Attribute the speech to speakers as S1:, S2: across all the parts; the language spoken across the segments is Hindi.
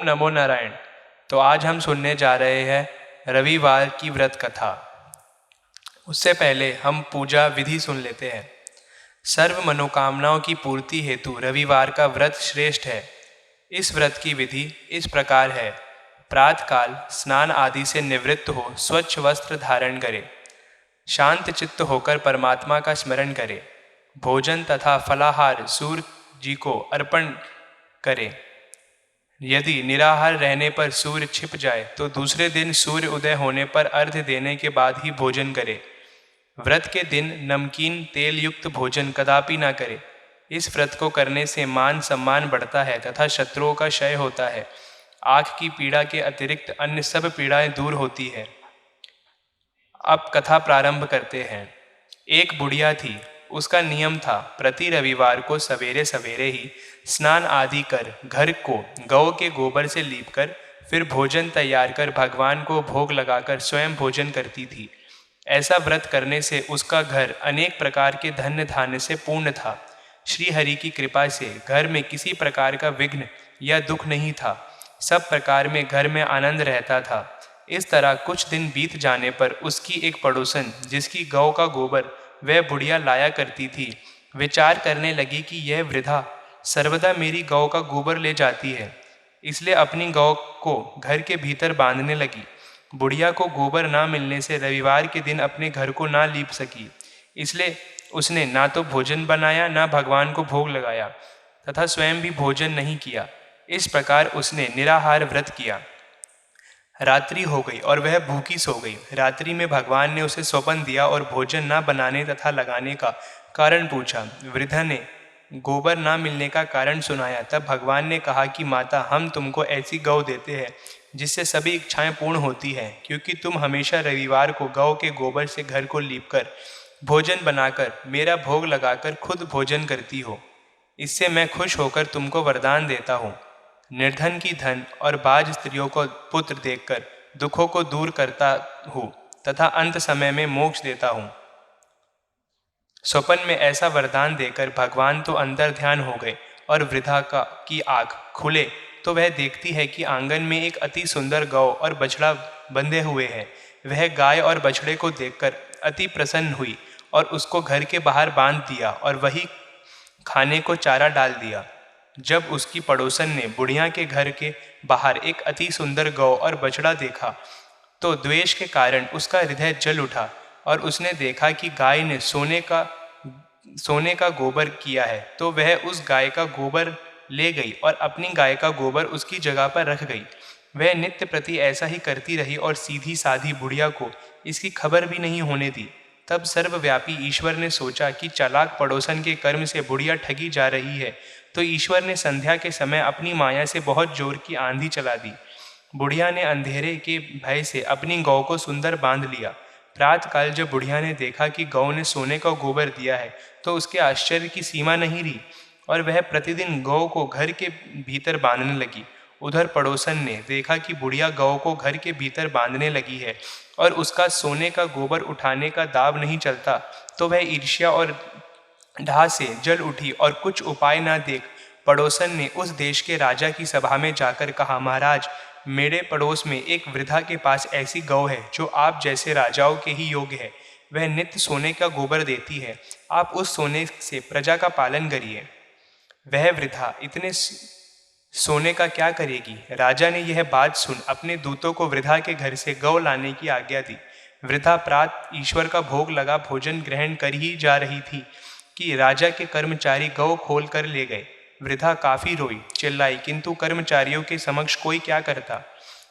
S1: नमो नारायण। तो आज हम सुनने जा रहे हैं रविवार की व्रत कथा। उससे पहले हम पूजा विधि सुन लेते हैं। सर्व मनोकामनाओं की पूर्ति हेतु रविवार का व्रत श्रेष्ठ है। इस व्रत की विधि इस प्रकार है। प्रातःकाल स्नान आदि से निवृत्त हो स्वच्छ वस्त्र धारण करें। शांत चित्त होकर परमात्मा का स्मरण करें। भोजन तथा फलाहार सूर्य जी को अर्पण करें। यदि निराहार रहने पर सूर्य छिप जाए तो दूसरे दिन सूर्य उदय होने पर अर्घ्य देने के बाद ही भोजन करें। व्रत के दिन नमकीन तेल युक्त भोजन कदापि न करें। इस व्रत को करने से मान सम्मान बढ़ता है तथा शत्रुओं का क्षय होता है। आँख की पीड़ा के अतिरिक्त अन्य सब पीड़ाएं दूर होती है। अब कथा प्रारंभ करते हैं। एक बुढ़िया थी। उसका नियम था प्रति रविवार को सवेरे सवेरे ही स्नान आदि कर घर को गौ के गोबर से लीपकर फिर भोजन तैयार कर भगवान को भोग लगाकर स्वयं भोजन करती थी। ऐसा व्रत करने से उसका घर अनेक प्रकार के धन्य धान्य से पूर्ण था। श्री हरि की कृपा से घर में किसी प्रकार का विघ्न या दुख नहीं था। सब प्रकार में घर में आनंद रहता था। इस तरह कुछ दिन बीत जाने पर उसकी एक पड़ोसन, जिसकी गौ का गोबर वह बुढ़िया लाया करती थी, विचार करने लगी कि यह वृद्धा सर्वदा मेरी गौ का गोबर ले जाती है, इसलिए अपनी गौ को घर के भीतर बांधने लगी। बुढ़िया को गोबर ना मिलने से रविवार के दिन अपने घर को ना लीप सकी, इसलिए उसने ना तो भोजन बनाया ना भगवान को भोग लगाया तथा स्वयं भी भोजन नहीं किया। इस प्रकार उसने निराहार व्रत किया। रात्रि हो गई और वह भूखी सो गई। रात्रि में भगवान ने उसे सौपन दिया और भोजन न बनाने तथा लगाने का कारण पूछा। वृद्धा ने गोबर ना मिलने का कारण सुनाया। तब भगवान ने कहा कि माता, हम तुमको ऐसी गौ देते हैं जिससे सभी इच्छाएं पूर्ण होती हैं, क्योंकि तुम हमेशा रविवार को गौ के गोबर से घर को लीपकर भोजन बनाकर मेरा भोग लगाकर खुद भोजन करती हो। इससे मैं खुश होकर तुमको वरदान देता हूँ। निर्धन की धन और बाज स्त्रियों को पुत्र देखकर दुखों को दूर करता हूँ तथा अंत समय में मोक्ष देता हूँ। स्वप्न में ऐसा वरदान देकर भगवान तो अंतर ध्यान हो गए और वृद्धा की आँख खुले तो वह देखती है कि आंगन में एक अति सुंदर गौ और बछड़ा बंधे हुए हैं। वह गाय और बछड़े को देखकर अति प्रसन्न हुई और उसको घर के बाहर बांध दिया और वही खाने को चारा डाल दिया। जब उसकी पड़ोसन ने बुढ़िया के घर के बाहर एक अति सुंदर गौ और बछड़ा देखा तो द्वेष के कारण उसका हृदय जल उठा और उसने देखा कि गाय ने सोने का गोबर किया है, तो वह उस गाय का गोबर ले गई और अपनी गाय का गोबर उसकी जगह पर रख गई। वह नित्य प्रति ऐसा ही करती रही और सीधी साधी बुढ़िया को इसकी खबर भी नहीं होने दी। तब सर्वव्यापी ईश्वर ने सोचा कि चालाक पड़ोसन के कर्म से बुढ़िया ठगी जा रही है, तो ईश्वर ने संध्या के समय अपनी माया से बहुत जोर की आंधी चला दी। बुढ़िया ने अंधेरे के भय से अपनी गौ को सुंदर बांध लिया। प्रातःकाल जब बुढ़िया ने देखा कि गौ ने सोने का गोबर दिया है तो उसके आश्चर्य की सीमा नहीं रही और वह प्रतिदिन गौ को घर के भीतर बांधने लगी। उधर पड़ोसन ने देखा कि बुढ़िया गौ को घर के भीतर बांधने लगी है और उसका सोने का गोबर उठाने का दाव नहीं चलता, तो वह ईर्ष्या और ढा से जल उठी और कुछ उपाय न देख पड़ोसन ने उस देश के राजा की सभा में जाकर कहा, महाराज, मेरे पड़ोस में एक वृद्धा के पास ऐसी गौ है जो आप जैसे राजाओं के ही योग्य है। वह नित्य सोने का गोबर देती है। आप उस सोने से प्रजा का पालन करिए। वह वृद्धा इतने सोने का क्या करेगी? राजा ने यह बात सुन अपने दूतों को वृद्धा के घर से गौ लाने की आज्ञा दी। वृद्धा प्रात ईश्वर का भोग लगा भोजन ग्रहण कर ही जा रही थी कि राजा के कर्मचारी गौ खोल कर ले गए। वृद्धा काफी रोई, चिल्लाई, किंतु कर्मचारियों के समक्ष कोई क्या करता।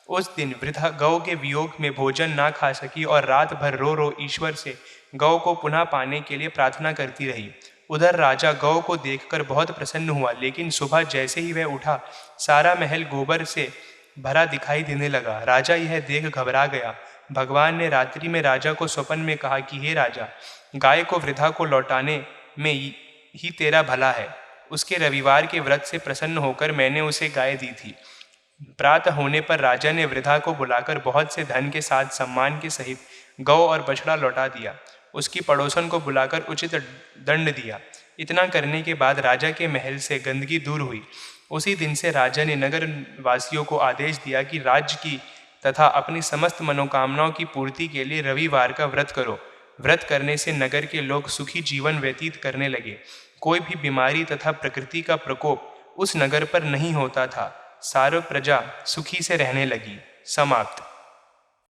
S1: उस दिन वृद्धा गौ के वियोग में भोजन ना खा सकी और रात भर रो रो ईश्वर से गौ को पुनः पाने के लिए प्रार्थना करती रही। उधर राजा गौ को देखकर बहुत प्रसन्न हुआ, लेकिन सुबह जैसे ही वह उठा सारा महल गोबर से भरा दिखाई देने लगा। राजा यह देख घबरा गया। भगवान ने रात्रि में राजा को स्वप्न में कहा कि हे राजा, गाय को वृद्धा को लौटाने में ही तेरा भला है। उसके रविवार के व्रत से प्रसन्न होकर मैंने उसे गाय दी थी। प्रातः होने पर राजा ने वृद्धा को बुलाकर बहुत से धन के साथ सम्मान के सहित गौ और बछड़ा लौटा दिया। उसकी पड़ोसन को बुलाकर उचित दंड दिया। इतना करने के बाद राजा के महल से गंदगी दूर हुई उसी दिन से राजा ने नगर वासियों को आदेश दिया कि राज्य की तथा अपनी समस्त मनोकामनाओं की पूर्ति के लिए रविवार का व्रत करो। व्रत करने से नगर के लोग सुखी जीवन व्यतीत करने लगे। कोई भी बीमारी तथा प्रकृति का प्रकोप उस नगर पर नहीं होता था। सारी प्रजा सुखी से रहने लगी। समाप्त।